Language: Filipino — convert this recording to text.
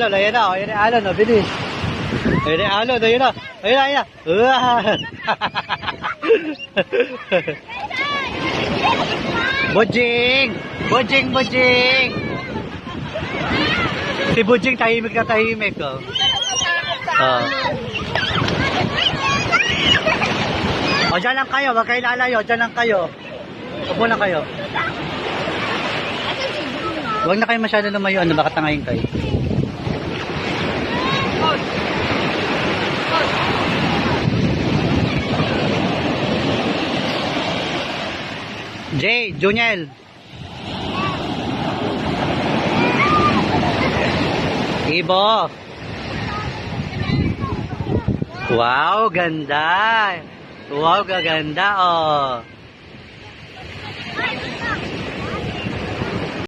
alon. Ayan na, ayan na alon. Bilis. Ayan na alon. Ayan na. Ayan na, ayan na. Bujing! Bujing, bujing! Si Bujing tahimik na tahimik. Oh. O, dyan lang kayo. Huwag kayo lalayo. Dyan lang kayo. Upo lang kayo. Huwag na kayo masyado lumayo. Ano, baka tangayin kayo. Jay, Juniel. Ibo. Wow, ganda. Wow, gaganda, oh.